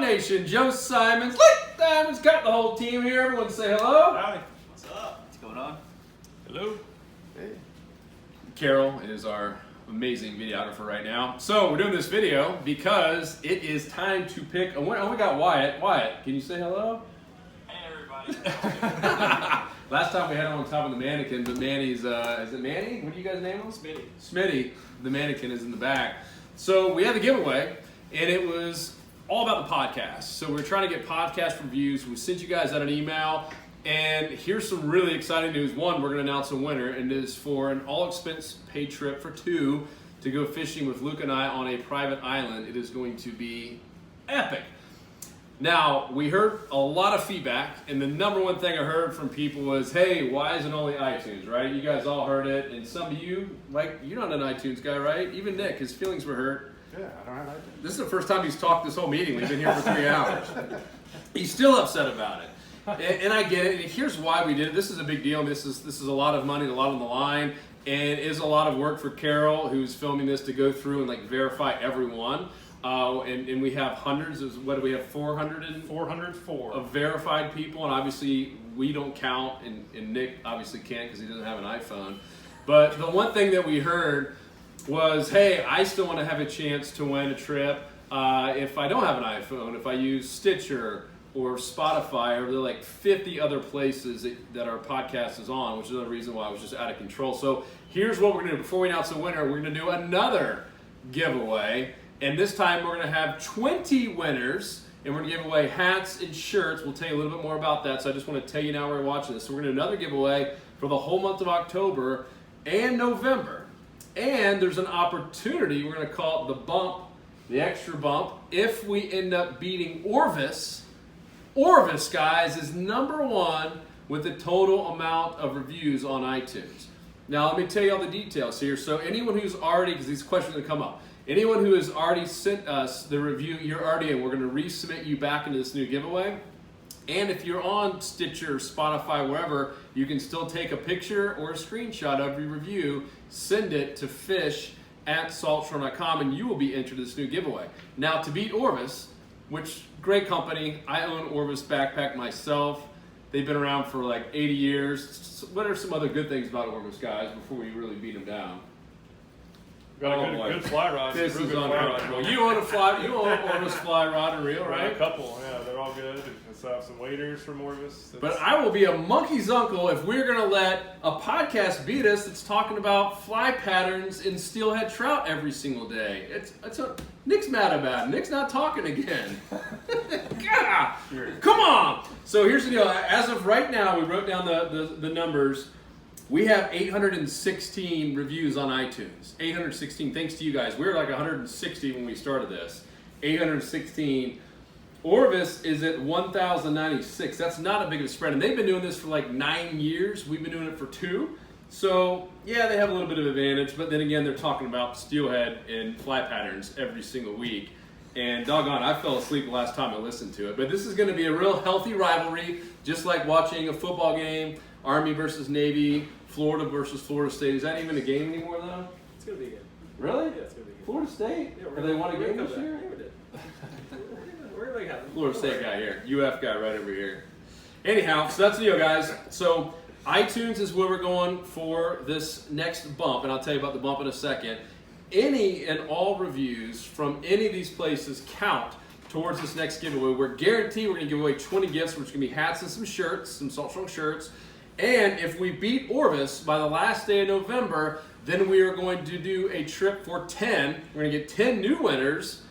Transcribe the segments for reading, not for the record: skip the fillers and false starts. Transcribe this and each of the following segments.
Nation, Joe Simons, Lick Diamonds, got the whole team here. Everyone say hello. Howdy. What's up? What's going on? Hello. Hey. Carol is our amazing videographer right now. So we're doing this video because it is time to pick a winner. Oh, we got Wyatt. Wyatt, can you say hello? Hey, everybody. Last time we had him on top of the mannequin, but Manny's, is it Manny? What do you guys name him? Smitty. Smitty, the mannequin, is in the back. So we had the giveaway, and it was all about the podcast. So we're trying to get podcast reviews. We sent you guys out an email, and here's some really exciting news. One, we're going to announce a winner, and it is for an all-expense-paid trip for two to go fishing with Luke and I on a private island. It is going to be epic. Now, we heard a lot of feedback, and the number one thing I heard from people was, hey, why isn't it only iTunes, right? You guys all heard it, and some of you, like, you're not an iTunes guy, right? Even Nick, his feelings were hurt. Yeah, I don't have iTunes. This is the first time he's talked this whole meeting. We've been here for 3 hours. He's still upset about it. And I get it, and here's why we did it. This is a big deal. This is a lot of money, a lot on the line, and it is a lot of work for Carol, who's filming this, to go through and, like, verify everyone. And we have hundreds of, what do we have, 404 of verified people, and obviously we don't count, and Nick obviously can't because he doesn't have an iPhone. But the one thing that we heard was, hey, I still want to have a chance to win a trip if I don't have an iPhone, if I use Stitcher or Spotify, or there are like 50 other places that our podcast is on, which is another reason why it was just out of control. So here's what we're going to do. Before we announce the winner, we're going to do another giveaway. And this time we're going to have 20 winners, and we're going to give away hats and shirts. We'll tell you a little bit more about that, so I just want to tell you now we're watching this. So we're going to do another giveaway for the whole month of October and November. And there's an opportunity, we're going to call it the bump, the extra bump, if we end up beating ORVIS. ORVIS, guys, is #1 with the total amount of reviews on iTunes. Now, let me tell you all the details here. So anyone who's already, because these questions are going to come up, anyone who has already sent us the review, you're already in. We're going to resubmit you back into this new giveaway. And if you're on Stitcher, Spotify, wherever, you can still take a picture or a screenshot of your review, send it to fish@saltshore.com, and you will be entered in this new giveaway. Now, to beat ORVIS, which, great company. I own ORVIS backpack myself. They've been around for like 80 years. What are some other good things about ORVIS, guys, before we really beat them down? Got a good fly rod. This is unreal. You own ORVIS fly rod and reel, right? A couple, yeah, they're all good. I still have some waders from ORVIS. But I will be a monkey's uncle if we're going to let a podcast beat us that's talking about fly patterns in steelhead trout every single day. Nick's mad about it. Nick's not talking again. God, come on. So here's the deal. As of right now, we wrote down the numbers. We have 816 reviews on iTunes. 816, thanks to you guys. We were like 160 when we started this. 816. ORVIS is at 1,096. That's not a big of a spread. And they've been doing this for like 9 years. We've been doing it for 2. So, yeah, they have a little bit of advantage. But then again, they're talking about steelhead and fly patterns every single week. And doggone, I fell asleep the last time I listened to it. But this is going to be a real healthy rivalry, just like watching a football game, Army versus Navy, Florida versus Florida State. Is that even a game anymore, though? It's going to be good. Really? Yeah, it's going to be good. Florida State? Yeah, Have they won a game this year? Yeah, we did. We're going to have it. Florida State guy here. UF guy right over here. Anyhow, so that's the deal, guys. So iTunes is where we're going for this next bump, and I'll tell you about the bump in a second. Any and all reviews from any of these places count towards this next giveaway. We're guaranteed we're going to give away 20 gifts, which are going to be hats and some shirts, some Salt Strong shirts. And if we beat ORVIS by the last day of November, then we are going to do a trip for 10. We're going to get 10 new winners,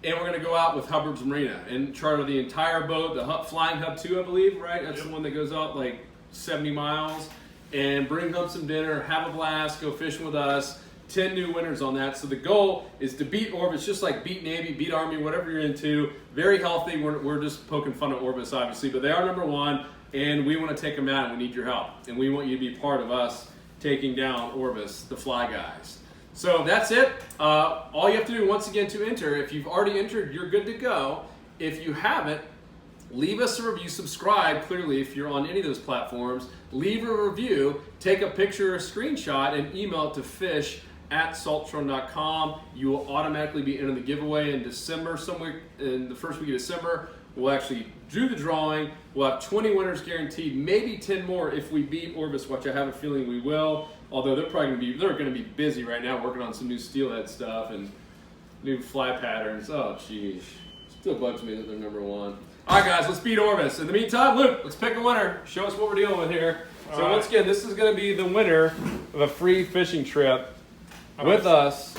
and we're going to go out with Hubbard's Marina and charter the entire boat, the Flying Hub 2, I believe, right? That's the one that goes out like 70 miles, and bring home some dinner, have a blast, go fishing with us. 10 new winners on that. So the goal is to beat ORVIS, just like beat Navy, beat Army, whatever you're into. Very healthy. We're just poking fun at ORVIS, obviously, but they are #1, and we want to take them out, and we need your help. And we want you to be part of us taking down ORVIS, the fly guys. So that's it. All you have to do, once again, to enter, if you've already entered, you're good to go. If you haven't, leave us a review, subscribe, clearly, if you're on any of those platforms. Leave a review, take a picture or a screenshot, and email it to fish at saltron.com. You will automatically be entered the giveaway in December. Somewhere in the first week of December, we'll actually do the drawing. We'll have 20 winners guaranteed, maybe 10 more if we beat Orvis, which I have a feeling we will. Although they're going to be busy right now working on some new steelhead stuff and new fly patterns. Oh, jeez. Still bugs me that they're number one. All right, guys, let's beat Orvis. In the meantime, Luke, let's pick a winner. Show us what we're dealing with here. So right. Once again, this is going to be the winner of a free fishing trip with us.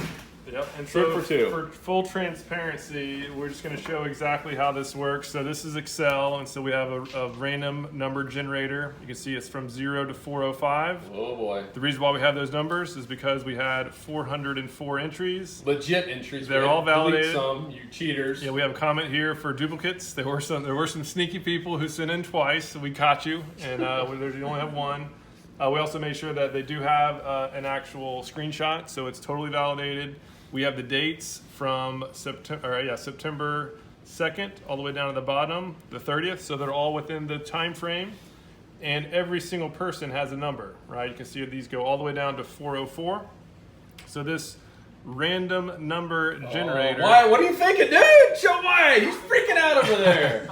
Yep. And Trip so for two. For full transparency, we're just going to show exactly how this works. So this is Excel, and so we have a random number generator. You can see it's from 0 to 405. Oh, boy. The reason why we have those numbers is because we had 404 entries. Legit entries. They're all validated. Some, you cheaters. Yeah, we have a comment here for duplicates. There were some sneaky people who sent in twice, so we caught you, and you only have one. We also made sure that they do have an actual screenshot, so it's totally validated. We have the dates from September 2nd all the way down to the bottom, the 30th, so they're all within the time frame. And every single person has a number, right? You can see these go all the way down to 404. So this random number generator. Why? What are you thinking, dude? Show Wyatt. He's freaking out over there.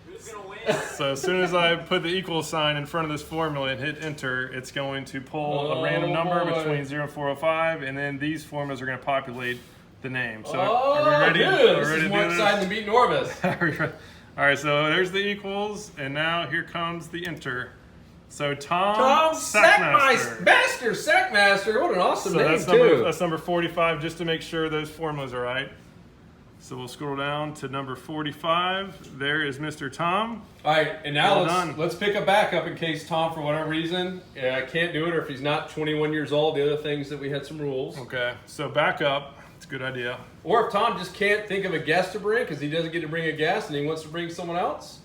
Who's gonna win? So as soon as I put the equal sign in front of this formula and hit enter, it's going to pull a random number between 0 and 405, and then these formulas are going to populate the name. So are we ready? Dude, Are we this ready is to more do exciting than beating Orvis. this? All right, so there's the equals, and now here comes the enter. So Tom Sackmaster. Sackmaster. What an awesome So name, that's number 45, just to make sure those formulas are right. So we'll scroll down to number 45. There is Mr. Tom. All right, and now Well let's pick a backup in case Tom, for whatever reason, can't do it, or if he's not 21 years old, the other things that we had some rules. Okay, so back up. It's a good idea. Or if Tom just can't think of a guest to bring because he doesn't get to bring a guest and he wants to bring someone else.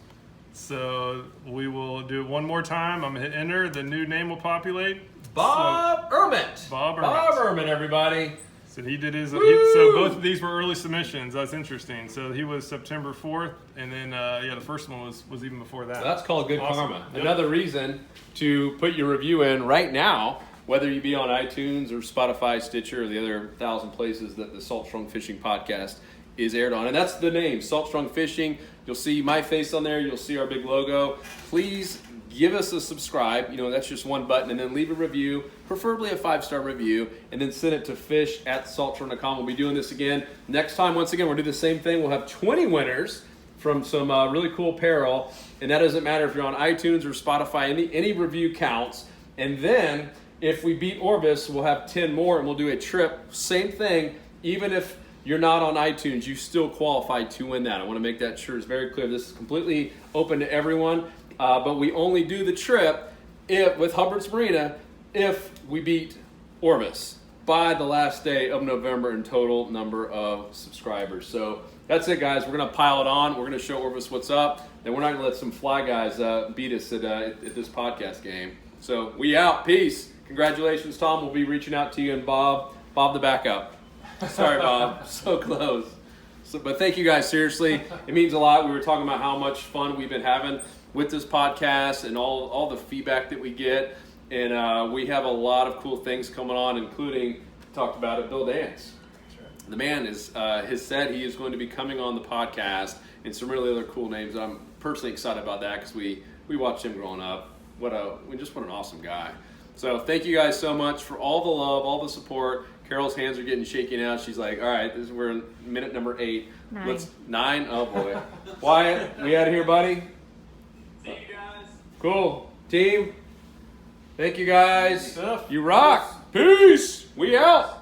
So we will do it one more time. I'm going to hit enter. The new name will populate. Bob Ermit. Bob Ermit. Bob Ermit, everybody. So he did his. Woo! So both of these were early submissions. That's interesting. So he was September 4th, and then the first one was even before that. That's called good Awesome. karma. Yep. Another reason to put your review in right now, whether you be on iTunes or Spotify, Stitcher, or the other 1,000 places that the Salt Strong Fishing podcast is aired on. And that's the name, Salt Strong Fishing. You'll see my face on there. You'll see our big logo. Please give us a subscribe. That's just one button. And then leave a review, preferably a 5-star review, and then send it to fish@saltron.com. We'll be doing this again next time. Once again, we'll do the same thing. We'll have 20 winners from some really cool apparel. And that doesn't matter if you're on iTunes or Spotify. Any review counts. And then if we beat Orvis, we'll have 10 more, and we'll do a trip. Same thing. Even if you're not on iTunes, you still qualify to win that. I want to make that sure it's very clear. This is completely open to everyone, but we only do the trip with Hubbard's Marina if we beat Orvis by the last day of November in total number of subscribers. So that's it, guys. We're going to pile it on. We're going to show Orvis what's up. Then we're not going to let some fly guys beat us at this podcast game. So we out. Peace. Congratulations, Tom. We'll be reaching out to you, and Bob the backup. Sorry, Bob. So close. But thank you guys, seriously. It means a lot. We were talking about how much fun we've been having with this podcast and all the feedback that we get. And we have a lot of cool things coming on, including, talked about it, Bill Dance. Right. The man has said he is going to be coming on the podcast, and some really other cool names. I'm personally excited about that because we watched him growing up. What an awesome guy. So thank you guys so much for all the love, all the support. Carol's hands are getting shaken out. She's like, all right, we're in minute number 8. 9. 9? Oh, boy. Wyatt, we out of here, buddy? See you guys. Cool. Team, thank you guys. Good stuff. You rock. Peace. We out.